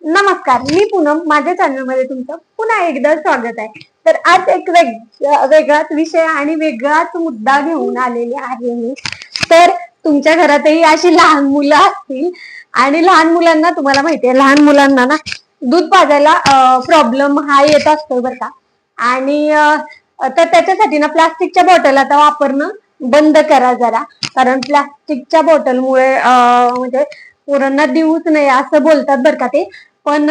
नमस्कार, मी पूनम. माझ्या चॅनल मध्ये तुमचं पुन्हा एकदा स्वागत आहे. तर आज एक वेगळाच विषय आणि वेगळाच मुद्दा घेऊन आलेली आहे मी. तर तुमच्या घरातही अशी लहान मुलं असतील आणि लहान मुलांना, तुम्हाला माहितीये, लहान मुलांना ना दूध पाजायला प्रॉब्लेम हा येत असतो बरं का. आणि तर त्याच्यासाठी ना प्लास्टिकच्या बॉटल आता वापरणं बंद करा जरा, कारण प्लास्टिकच्या बॉटलमुळे म्हणजे पोरांना देऊच नाही असं बोलतात बरं का ते. पण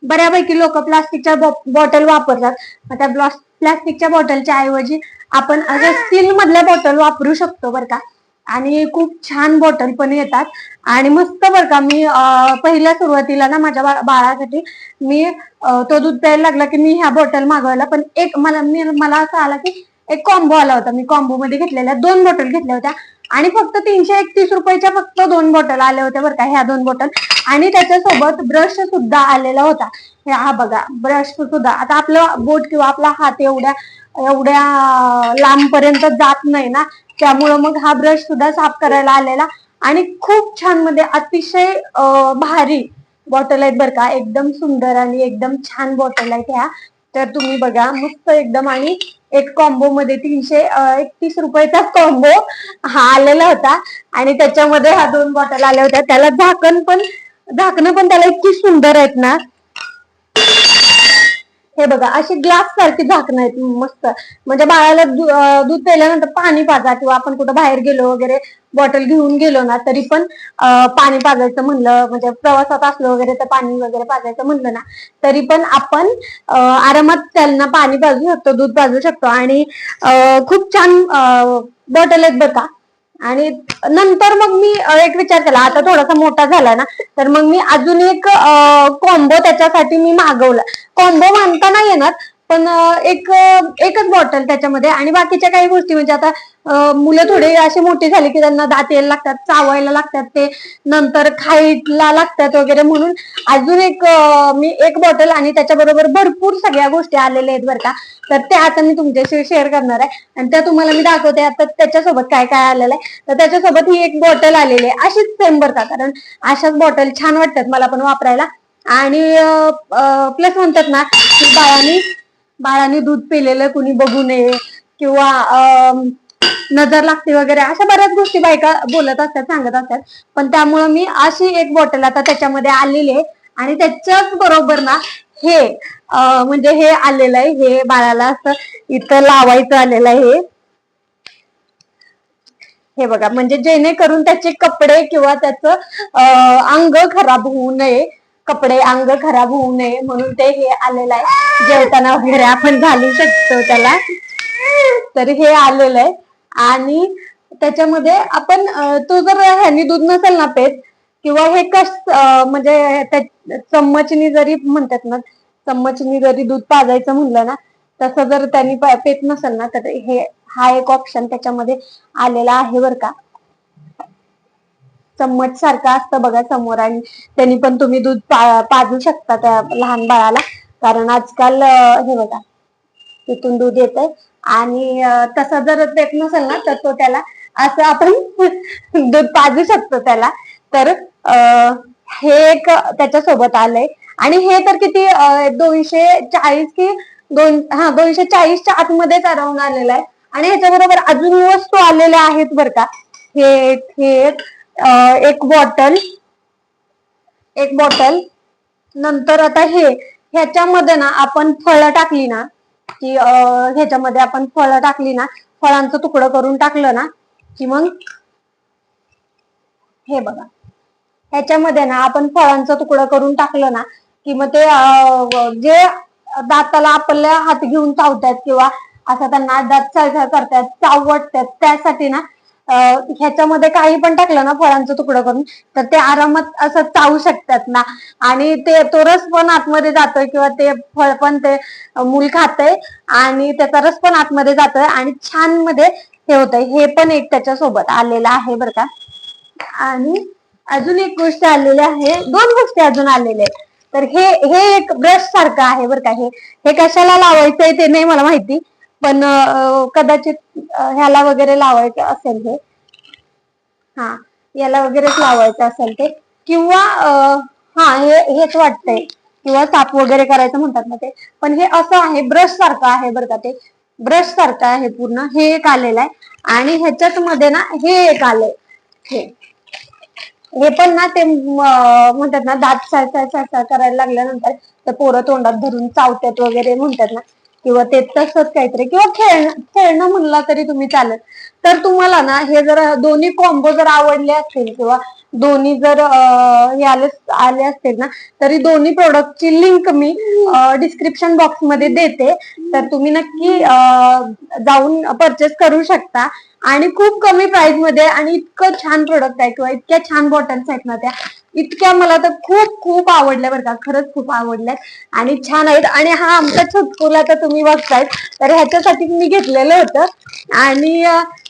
बऱ्यापैकी लोक प्लास्टिकच्या बॉटल वापरतात. त्या प्लास्टिकच्या बॉटलच्या ऐवजी आपण असं स्टील मधल्या बॉटल वापरू शकतो बरं का. आणि खूप छान बॉटल पण येतात आणि मस्त बरं का. मी पहिल्या सुरुवातीला ना माझ्या बाळासाठी मी तो दूध प्यायला लागला की मी ह्या बॉटल मागवायला, पण मला असं आला की एक कॉम्बो आला होता. मी कॉम्बो मध्ये घेतलेल्या 2 बॉटल घेतल्या होत्या आणि फक्त 331 रुपयाच्या फक्त 2 बॉटल आल्या होत्या बरं का, ह्या 2 बॉटल. आणि त्याच्यासोबत ब्रश सुद्धा आलेला होता. हा बघा, ब्रश सुद्धा. आता आपलं बोट किंवा आपला हात एवढ्या एवढ्या लांब पर्यंत जात नाही ना, त्यामुळं मग हा ब्रश सुद्धा साफ करायला आलेला. आणि खूप छान, मध्ये अतिशय भारी बॉटल आहेत बरं का. एकदम सुंदर आणि एकदम छान बॉटल आहेत ह्या. तर तुम्ही बघा, मस्त एकदम. आणि एक कॉम्बो मध्ये 331 रुपयाचा कॉम्बो हा आलेला होता आणि त्याच्यामध्ये ह्या 2 बॉटल आल्या होत्या. त्याला झाकणं पण त्याला इतकी सुंदर आहेत ना. हे बघा, अशी ग्लास सारखी झाकणं आहेत मस्त. म्हणजे बाळाला दूध प्यायल्यानंतर पाणी पाजा, किंवा आपण कुठं बाहेर गेलो वगैरे, बॉटल घेऊन गेलो ना, तरी पण पाणी पाजायचं म्हणलं, म्हणजे प्रवासात असलो वगैरे तर पाणी वगैरे पाजायचं म्हणलं ना, तरी पण आपण आरामात त्यांना पाणी पाजू शकतो, दूध पाजू शकतो. आणि खूप छान बॉटल आहेत बरं का. आणि नंतर मग मी एक विचार केला, आता थोडासा मोठा झाला ना, तर मग मी अजून एक कॉम्बो त्याच्यासाठी मी मागवला. कॉम्बो मानता नाही येणार, पण एकच बॉटल त्याच्यामध्ये. आणि बाकीच्या काही गोष्टी, म्हणजे आता मुलं थोडे असे मोठे झाले की त्यांना दात यायला लागतात, चावायला लागतात, ते नंतर खायला लागतात वगैरे, म्हणून अजून मी एक बॉटल आणि त्याच्याबरोबर भरपूर सगळ्या गोष्टी आलेल्या आहेत बरं का. तर त्या आता मी तुमच्याशी शेअर करणार आहे आणि त्या तुम्हाला मी दाखवते आता त्याच्यासोबत काय काय आलेलं आहे. तर त्याच्यासोबत ही एक बॉटल आलेली आहे, अशीच सेम बरं का, कारण अशाच बॉटल छान वाटतात मला पण वापरायला. आणि प्लस म्हणतात ना की बाळाने दूध पिलेलं कुणी बघू नये, किंवा नजर लागते वगैरे, अशा बऱ्याच गोष्टी बायका बोलत असतात, सांगत असतात. पण त्यामुळे मी अशी एक बॉटल आता त्याच्यामध्ये आलेली आहे. आणि त्याच्याच बरोबर ना हे म्हणजे हे आलेलं आहे, हे बाळाला असं इथं लावायचं आलेलं आहे. हे बघा, म्हणजे जेणेकरून त्याचे कपडे किंवा त्याचं अंग खराब होऊ नये, कपडे अंग खराब होऊ नये म्हणून ते हे आलेलं आहे. जेवताना वगैरे आपण घालू शकतो त्याला. तर हे आलेलं आहे. आणि त्याच्यामध्ये आपण तो जर ह्यानी दूध नसेल ना पेत, किंवा हे म्हणजे चम्मचनी जरी म्हणतात ना, चम्मचनी जरी दूध पाजायचं म्हणलं ना, तसं जर त्यांनी पेत नसेल ना, तर हा एक ऑप्शन त्याच्यामध्ये आलेला आहे बरं का. चम्मच सारखा असतं बघा समोर, आणि त्यांनी पण तुम्ही दूध पाजू शकता त्या लहान बाळाला. कारण आजकाल हे बघा, तिथून दूध येतंय. आणि तसं जर देत नसेल ना, तर तो त्याला असं आपण दूध पाजू शकतो त्याला. तर हे एक त्याच्यासोबत आलंय. आणि हे तर किती 240 की 240च्या आतमध्येच अराउंड आलेलं आहे. आणि ह्याच्याबरोबर अजून वस्तू आलेल्या आहेत बरं का. हे एक बॉटल. नंतर आता ह्याच्यामध्ये ना आपण फळं टाकली ना, की ह्याच्यामध्ये आपण फळं टाकली ना, फळांचं तुकडं करून टाकलं ना, की मग हे बघा, ह्याच्यामध्ये ना आपण फळांचं तुकडं करून टाकलं ना, की मग ते जे दाताला आपल्या हात घेऊन चावतात, किंवा असं त्यांना दात करतात, चाव वाटतात, त्यासाठी ना ह्याच्यामध्ये काही पण टाकलं ना फळांचं तुकडं करून, तर ते आरामात असं चावू शकतात ना. आणि तो रस पण आतमध्ये जातोय, किंवा ते फळ पण ते मूल खातंय आणि त्याचा रस पण आतमध्ये जातोय आणि छान मध्ये हे होतंय. हे पण एक त्याच्यासोबत आलेलं आहे बरं का. आणि अजून एक गोष्ट आलेली आहे, 2 गोष्टी अजून आलेल्या आहेत. तर हे एक ब्रश सारखं आहे बरं का. हे कशाला लावायचंय ते नाही मला माहिती, पण कदाचित ह्याला वगैरे लावायचं असेल हे. याला वगैरेच लावायचं असेल ते, किंवा हे हेच वाटतंय किंवा साफ वगैरे करायचं म्हणतात ना ते, पण हे असं आहे ब्रश सारखं आहे बरं का, ते ब्रश सारखं आहे पूर्ण. हे एक आलेलं आहे आणि ह्याच्यात मध्ये ना हे एक आलंय, हे पण ना ते म्हणतात ना दात साळसाळ करायला लागल्यानंतर ते पोरं तोंडात धरून चावत्यात वगैरे म्हणतात ना, किंवा ते तसंच काहीतरी, किंवा खेळणं म्हणला तरी तुम्ही चालेल. तर तुम्हाला ना हे जर दोन्ही कॉम्बो जर आवडले असतील किंवा दोन्ही जर हे आले असतील ना, तरी दोन्ही प्रोडक्टची लिंक मी डिस्क्रिप्शन बॉक्स मध्ये देते. तर तुम्ही नक्की जाऊन परचेस करू शकता आणि खूप कमी प्राइस मध्ये. आणि इतकं छान प्रोडक्ट आहे किंवा इतक्या छान बॉटल्स आहेत ना, त्या इतक्या मला तर खूप खूप आवडल्या बरं का, खरंच खूप आवडल्यात आणि छान आहेत. आणि हा आमचा छुटकुला तर तुम्ही बघताय, तर ह्याच्यासाठी मी घेतलेलं होतं. आणि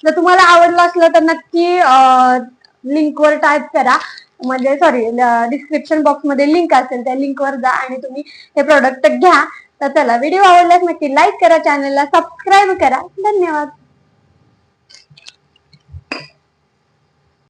जर तुम्हाला आवडलं असलं तर नक्की लिंकवर टाईप करा, म्हणजे सॉरी डिस्क्रिप्शन बॉक्स मध्ये लिंक असेल, त्या लिंकवर जा आणि तुम्ही हे प्रोडक्ट घ्या. तर चला, व्हिडिओ आवडल्यास नक्की लाईक करा, चॅनलला सबस्क्राईब करा. धन्यवाद.